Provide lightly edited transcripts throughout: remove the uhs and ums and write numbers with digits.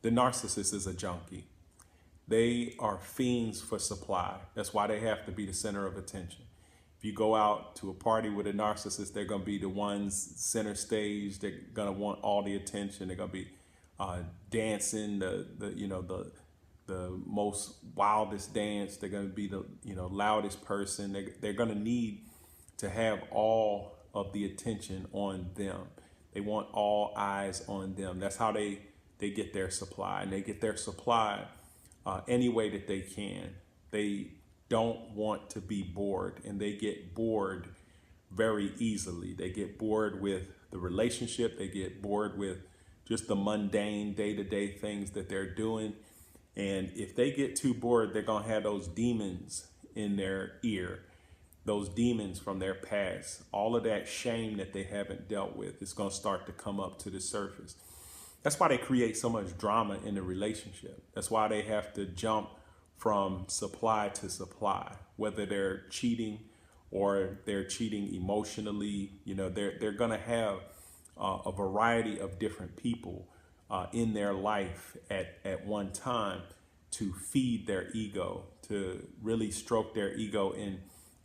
The narcissist is a junkie. They are fiends for supply. That's why they have to be the center of attention. If you go out to a party with a narcissist, they're going to be the ones center stage. They're going to want all the attention. They're going to be dancing the most wildest dance. They're going to be the loudest person. They're going to need to have all of the attention on them. They want all eyes on them. That's how they get their supply, and they get their supply any way that they can. They don't want to be bored, and they get bored very easily. They get bored with the relationship. They get bored with just the mundane day-to-day things that they're doing. And if they get too bored, they're going to have those demons in their ear, those demons from their past, all of that shame that they haven't dealt with is going to start to come up to the surface. That's why they create so much drama in the relationship. That's why they have to jump from supply to supply, whether they're cheating or they're cheating emotionally. They're going to have a variety of different people in their life at one time to feed their ego, to really stroke their ego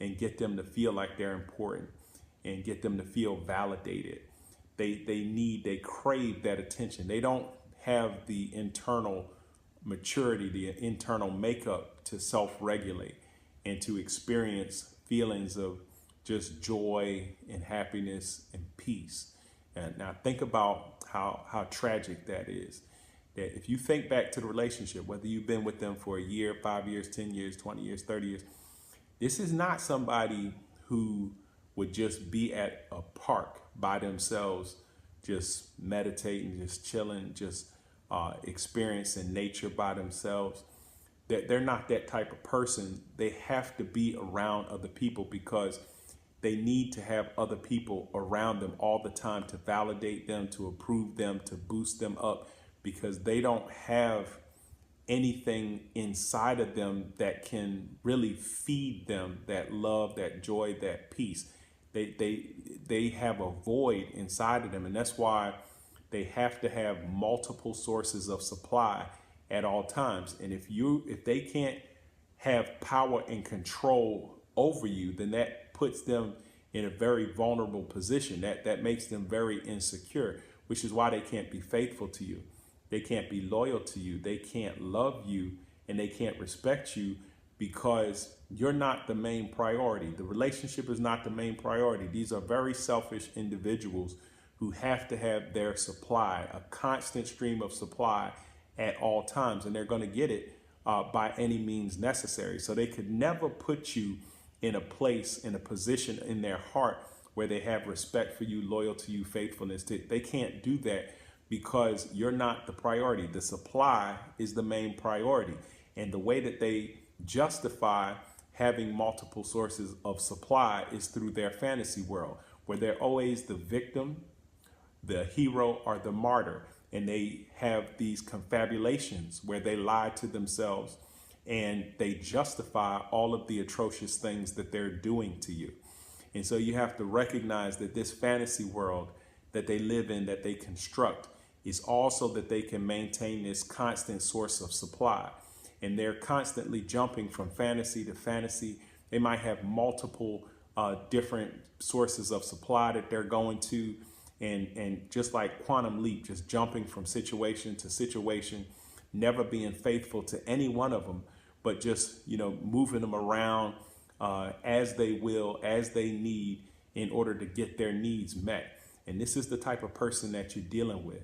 and get them to feel like they're important and get them to feel validated. They crave that attention. They don't have the internal maturity, the internal makeup to self-regulate and to experience feelings of just joy and happiness and peace. And now think about how tragic that is. That if you think back to the relationship, whether you've been with them for a year, 5 years, 10 years, 20 years, 30 years, this is not somebody who would just be at a park by themselves, just meditating, just chilling, just experiencing nature by themselves. They're not that type of person. They have to be around other people because they need to have other people around them all the time to validate them, to approve them, to boost them up, because they don't have anything inside of them that can really feed them that love, that joy, that peace. They have a void inside of them, and that's why they have to have multiple sources of supply at all times. And if they can't have power and control over you, then that puts them in a very vulnerable position. That makes them very insecure, which is why they can't be faithful to you. They can't be loyal to you. They can't love you, and they can't respect you because you're not the main priority. The relationship is not the main priority. These are very selfish individuals who have to have their supply, a constant stream of supply at all times, and they're going to get it by any means necessary. So they could never put you in a place, in a position in their heart where they have respect for you, loyal to you, faithfulness. They can't do that because you're not the priority. The supply is the main priority. And the way that they justify having multiple sources of supply is through their fantasy world, where they're always the victim, the hero, or the martyr. And they have these confabulations where they lie to themselves and they justify all of the atrocious things that they're doing to you. And so you have to recognize that this fantasy world that they live in, that they construct, is also that they can maintain this constant source of supply. And they're constantly jumping from fantasy to fantasy. They might have multiple different sources of supply that they're going to, and just like quantum leap, just jumping from situation to situation, never being faithful to any one of them, but just moving them around as they will, as they need, in order to get their needs met. And this is the type of person that you're dealing with.